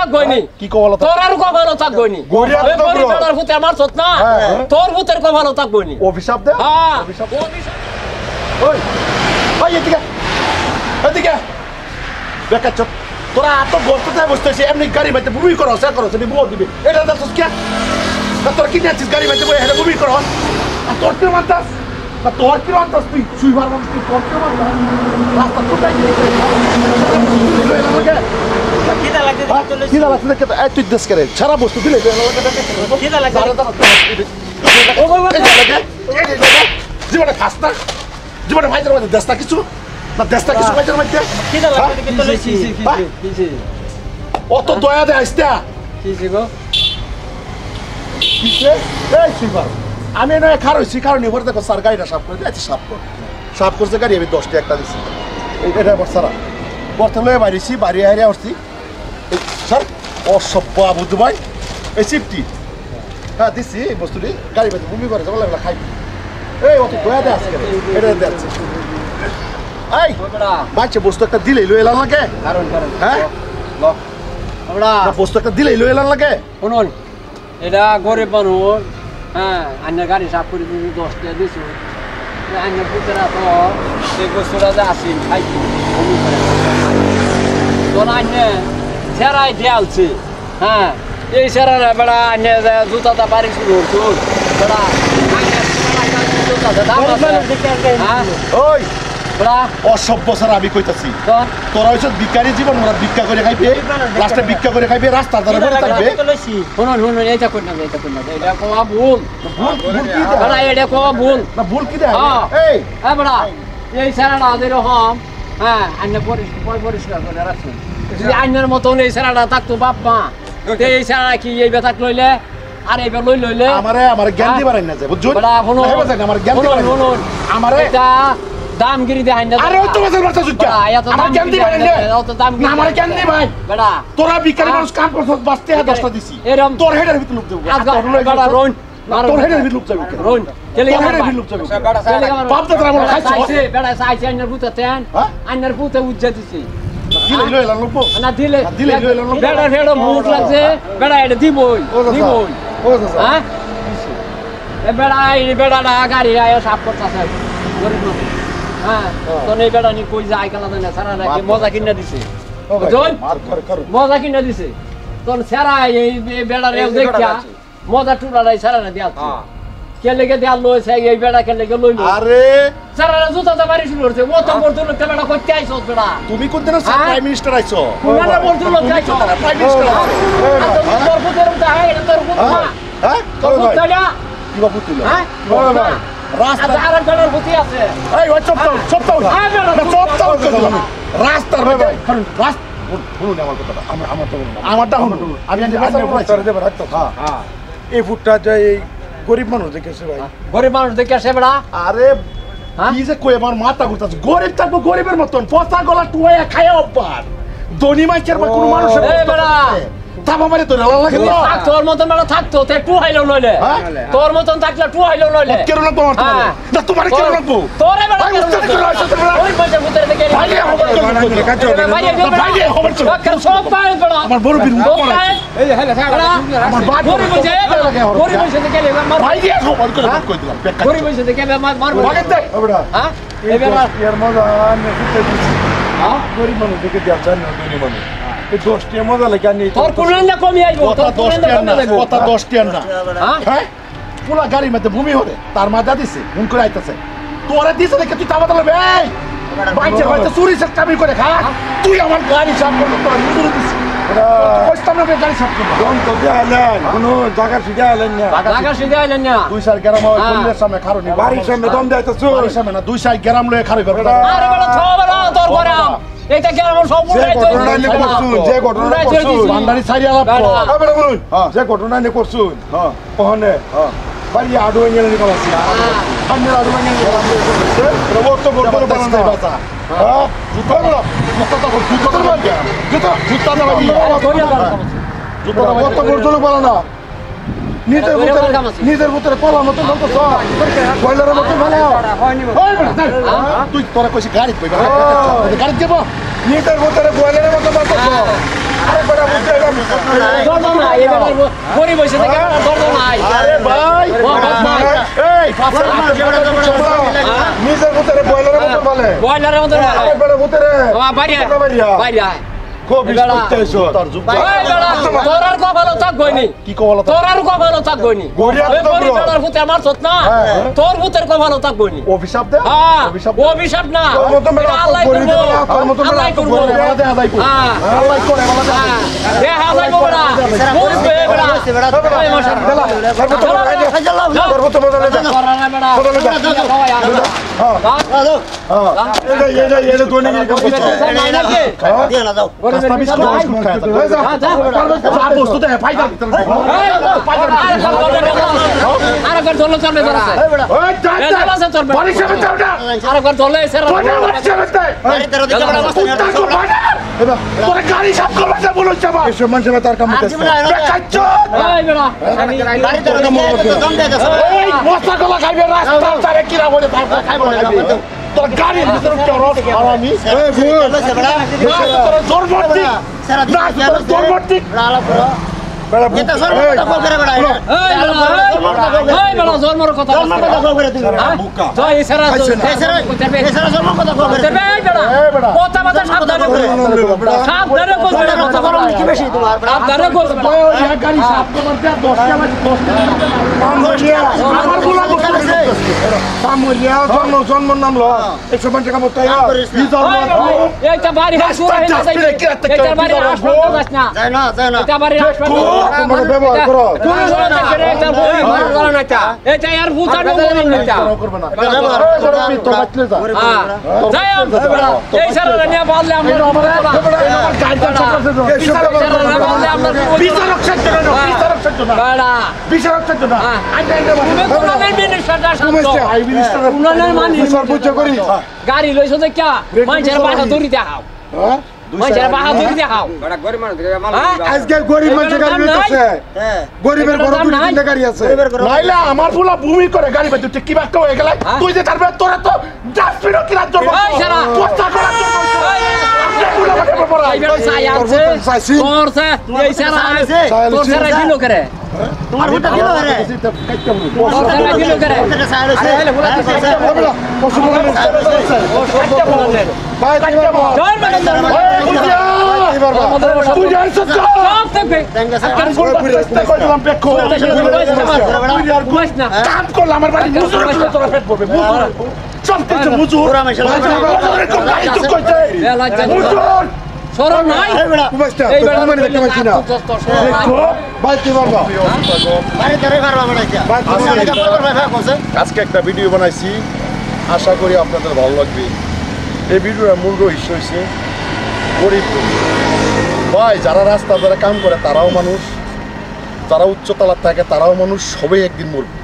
থাকবইনি কি কো ভালো তোর আর কো ভালো থাকবইনি ওই পরিবারের ভূতে আমার সত না তোর ভূতের কো ভালো থাকবইনি অভিশাপ দে হ্যাঁ অভিশাপ ওই ওই এদিকে এদিকে বেকার চুপ তোরা এত গর্তটায় বসতেছিস এমনি গাড়ি বাইতে বুবি করো সে করো তুমি বল দিবি এটা দেখছিস কে তোর কি নিয়েছিস গাড়ি বাইতে বই হেরে বুবি করো আর তোর কি মানতাস না তোর কি মানতাস তুই সুইবার মানুষ তুই তোর কি মানতাস রাস্তা কোথায় কিদা লাগছে চলে কিদা লাগছে দেখে এই তুই দেশ করে সারা বস্তু দিলে কিদা লাগছে জীবনে খাস না জীবনে ভাইদের মধ্যে দেশটা কিছু না দেশটা কিছু ভাইদের মধ্যে কিদা লাগছে চলে অত দয়া দেয় আসতা কিছে গো কিসে এই সুইবার আমি নয় খার হইছি কারণ এবার দেখো স্যার গাড়িটা সাফ করে দিয়েছে সাফ করছে গাড়ি আমি 10টা একটা দিছি এটা বর্ষারা বর্ষা লয়ে বাড়িছি বাড়ি হারিয়ে আসছি স্যার অসভ্য বুঝতে ভাই এই চিপটি হ্যাঁ দিছি এই বস্তুটি গাড়ি বাড়ি বমি করে যাবো লাগলে খাইবি এই অত দয়া দেয় আজকে এটা দেখছে এই বাচ্চা বস্তু একটা দিলেই লয়ে এলাম লাগে হ্যাঁ আমরা বস্তু একটা দিলেই লয়ে এলাম লাগে শুনুন এটা গরিব মানুষ হ্যাঁ আন্নার গাড়ি সাফ করে দিবি 10 টাকা দিছো আন্নার পুতেরা তো এই বস্তুটা যে আসি খাইছি বমি করে তোর আন্নে সেরাই দেয়ালছে হ্যাঁ এই সেরারা বেড়া আন্নে জুতাটা বাড়ি শুরু হতো বেড়া জুতাটা দাম আছে হ্যাঁ ওই বেড়া অসভ্য স্যার আমি কইতাছি তোরা হইছ ভিখারি জীবন ওরা ভিক্ষা করে খাইবে লাস্টে ভিক্ষা করে খাইবে রাস্তার ধারে পড়ে থাকবে শুনুন এটা কই না এটা কোয়া ভুল বেড়া এটা কোয়া ভুল না ভুল কি দেয় এই বেড়া এই সেরাটা যেরকম হ্যাঁ আন্নে পরিষ্কার করে রাখছেন যদি আইনের মতন এই সেরাটা থাকতো বাপ মা এই সেরা কি এই বেতাক লইলে আর এইবার লইলে আমারে জ্ঞান দিবার না যায় বুঝছো বেড়া শুনুন আমার জ্ঞান দিবার শুনুন আমারে এটা দামগিরি দে আইনা আরে ও তো বাজার বাতা সুচ্চা আমার জ্ঞান দিবার না অত দামগিরি না আমার জ্ঞান দি ভাই বেড়া তোরা ভিখারি মানুষ কাম করছস বাঁচতে 10টা দিছি এরম তোর হেডের ভিতর লোক দেব বেড়া রোন তোর হেডের ভিতর লোক যাবে রোন কেলে তোর হেডের ভিতর লোক যাবে বাপ দাদা আমার খাইছো বেড়া সাইছে আইনার পুতে তেন আইনার পুতে উজ্জা দিছে দিলে লইলা লোক না দিলে লইলা লোক বেড়া ফেড়ো মুখ লাগছে বেড়া এটা দিবই হ্যাঁ এ বেড়াটা গাড়ি আয়া সাফ করতেছে গরিব মানুষ হ্যাঁ তো এই বেড়া নি কই যায় কালা না সারা রাখে মজা কিনা দিছে বুঝুন মজা কিনা দিছে তোর সারা এই বেড়া রেও দেখা মজা টুরালাই সারা না দিয়া কে লেগে দেয়া লইছে এই বেড়া কে লেগে লইলো আরে সারা জুতা বাড়ি শুরু করছে ও তো বলতো লোক বেড়া কইতে আইছো বেড়া তুমি কোন দিন প্রাইম মিনিস্টার আইছো কোনারে বলতো লোক আইছো প্রাইম মিনিস্টার তোর পুতের মতো আয় এটা তোর পুত না হ্যাঁ তোর পুতটা কি বাবু তুই হ্যাঁ বড় ভাই রাস্তা আর বেড়ার পুতি আছে এই ওই চপ রাস্তার ভাই রাস্তা শুনুন আমার কথাটা আমারটা শুনুন আমি হ্যাঁ এই ফুটটা যে এই গরিব মানুষ দেখেছে ভাই গরিব মানুষ দেখে আসে বেড়া আরে কি যে কই আমার মাথা ঘুরতাছে গরিব থাকবো গরিবের মতন পচা গলা টুয়া খায় অব্বার ধনী মাইকের বা কোনো মানুষের তাবা মারে তোর লাগে তো তোর মতন বেড়া থাকতো তে টু হাইলো লইলে তোর মতন থাকলে টু হাইলো লইলে কেন না তোমার না তোমার কেন লাগবো তোরে বেড়া ওই পয়সা পুতের দেখে ভাই খবর চল সব পায় বেড়া আমার বড় বীর এই হেলে আমার বাপ গরিব হইছে গরিব হইছে দেখে আমার ভাই দিয়ে খবর করে কই দিলাম গরিব হইছে দেখে মারবো ভাগে দে এবড়া হ্যাঁ এই বেড়া এর মজা আমি ফুটে দিছি হ্যাঁ গরিব মানুষ দেখে দিয়া জান না গরিব মানুষ এই 10 টি মজা লাগে আনি তোর কোন না কমি আইবো তোর কোন না কমি আইবো কথা 10 টি না হ্যাঁ পুরা গাড়ির মধ্যে ভূমি হরে তার মাথা দিছে হুন করে আইতাছে তোরে দিছে দেখে তুই তাবা দলে এই বাইচে হয়তো চুরি চাকামি করে খা তুই আমার গাড়ি সাফ করতে তোর মুদুর দিছিস কইতাম না গাড়ি সাফ করতে কোন তো দেয়ালেন কোন জায়গা সিধা আইলেন না জায়গা সিধা আইলেন না 2 গ্রাম হয় কোনের সামনে খারনি বাড়ির সামনে দম যাইতাছো বাড়ির সামনে না 2 গ্রাম লয়ে খারই করবে আরে বড় ছবড়া তোর গরাম এইটা কি আমার সব পুরাই তো যে ঘটনা করছুন ভান্ডারি সাইরি আলাপ আবার বলুন যে ঘটনা নে করছুন হ্যাঁ ওখানে হ্যাঁ বাড়ি আডো নিয়ে নিয়ে গেলাছি আমি আডো নিয়ে গেলাছি রবট তো বড় বড় বানানো বাতা হ্যাঁ জুতা না জুতা তো জুতা না জুতা না ভাই জুতা না কত বড় বড় বানানো নিজের ভিতরে পলা মতো বলতো বয়লারের মতো বানাও তুই তোরা কইছি গাড়ি কইবা গাড়ি দেব নিজের ভিতরে বয়লারের মতো বলতো আরে বড় বুঝতে দরদ নাই এই বেটার গরিব হইছে দেখে দরদ নাই আরে ভাই এই নিজের ভিতরে বয়লারের মতো বলে বয়লারের মতো বলে আরে বেটা ভিতরে বাইরে বাইরে খুব করতেছো তার যুগ তোর আর কপালও থাক গইনি কি কপাল তোর আর কপালও থাক গইনি গরিব বেটার ভূতে আমার সত না তোর ভূতের কপালও থাক গইনি অভিশাপ দে হ্যাঁ অভিশাপ না আল্লাহ করব আল্লাহ করব আল্লাহ করে এ হালাই বড়া বুঝবে বড়া ওই মাশাআল্লাহ করব তো মজা লাগে করানা বড়া এটা দোনে কি করব দিয়ে না দাও বস্তু দে ফাইদা আরেকবার চলে চলবে ধরছে ওই যা চলবে পরিষেবা দাও না আরেকবার চলে এসে গাড়ি তেরো দিকে বড় বস্তা নিয়ে তোর গাড়ি সব করবে যা বলো চাবা এসব মানুষ তার কাম করতে কাচ্চো এই বেড়া গাড়ি তেরো দিকে দম দে দাও এই বস্তা গলা খাইবে রাস্তা তারে কিরা বলে তার খাইবে তোর গাড়ির ভিতরে চরস হারামি এই ভুল তোর জোর ভর্তি সারা দিন জোর ভর্তি আলাপ করো বেড়া এটা সর্ব কথা কল করে বেড়া এই বেড়া জন্মর কথা জন্ম কথা কল করে তুমি বুকা জয় এছাড়া এছাড়া জন্ম কথা কল করে এই বেড়া কথা কথা সাবধানে করে সাবধানে করে কথা বলো কি বেশি তোমার সাবধানে করে ওই গাড়ি সাফ করতে 10 টাকা 10 টাকা আমার গুলা করতে সামরিয়া জন্ম নাম লো 150 টাকা মত এইটা বাড়ি হাসুর হয়ে না এইটা বাড়ি হাসপাতাল যাস না যায় না এটা বাড়ি হাসপাতাল তোমরা ব্যবহার করো তুমি এটা বই মার করো না এটা এর ভূতানো বলুন না এটা করবে না তো বাঁচলে যা যাই এই সারা নিয়ে বললে আমরা আমার গাড়িটা বিচারক সত্য না বিচারক সত্য না বাড়া বিচারক সত্য না তুমি কোনানের মিনিস্টারটা শান্ত আই মিনিস্টার কোনানের মানি সর্বোচ্চ করি গাড়ি লইছো যে কি মাইছের বাসা দড়ি দেখাও হ্যাঁ মাইছের বাসা দড়ি দেখাও আজকে গরিব মানুষের গাড়ি লইতেছে গরিবের বড় দুইটা গাড়ি আছে নাইলে আমার ফুলা ভূমি করে গাড়ি বাদ তুই কি বাক্য হয়ে গেল তুই যে তারপরে তোরা তো ডাস্টবিনও কি রাজ্য এই সারা পোস্টা করার জন্য এই বেটা সাই আছে তোরছে এই সারা আছে তোরছে দিল করে তোমার ভোটটা দিল রে তোরছে দিল করে ভোটটা সাইড আছে আরে বলা দিছে ভাই জয় বেটা তুই জানিস তো সব থেকে কাম করলাম পেকো না কাম করলাম আমার বাড়ি মুজুর তোরা পেট পড়বে মুজুর সব কিছু মুজুর পুরা মাশাআল্লাহ মুজুর সরম নাই এই বেটা মানে দেখতে পাচ্ছি না ভাই তুই বাবা বাড়ি ধরে পারবা মানে কি আজকে কল করে ভাই কোসে আজকে একটা ভিডিও বানাইছি আশা করি আপনাদের ভালো লাগবে এই ভিডিওর মূল রহস্য হয়েছে গরিব ভাই যারা রাস্তা ধরে কাম করে তারাও মানুষ, যারা উচ্চতলার থাকে তারাও মানুষ, সবাই একদিন মরবে।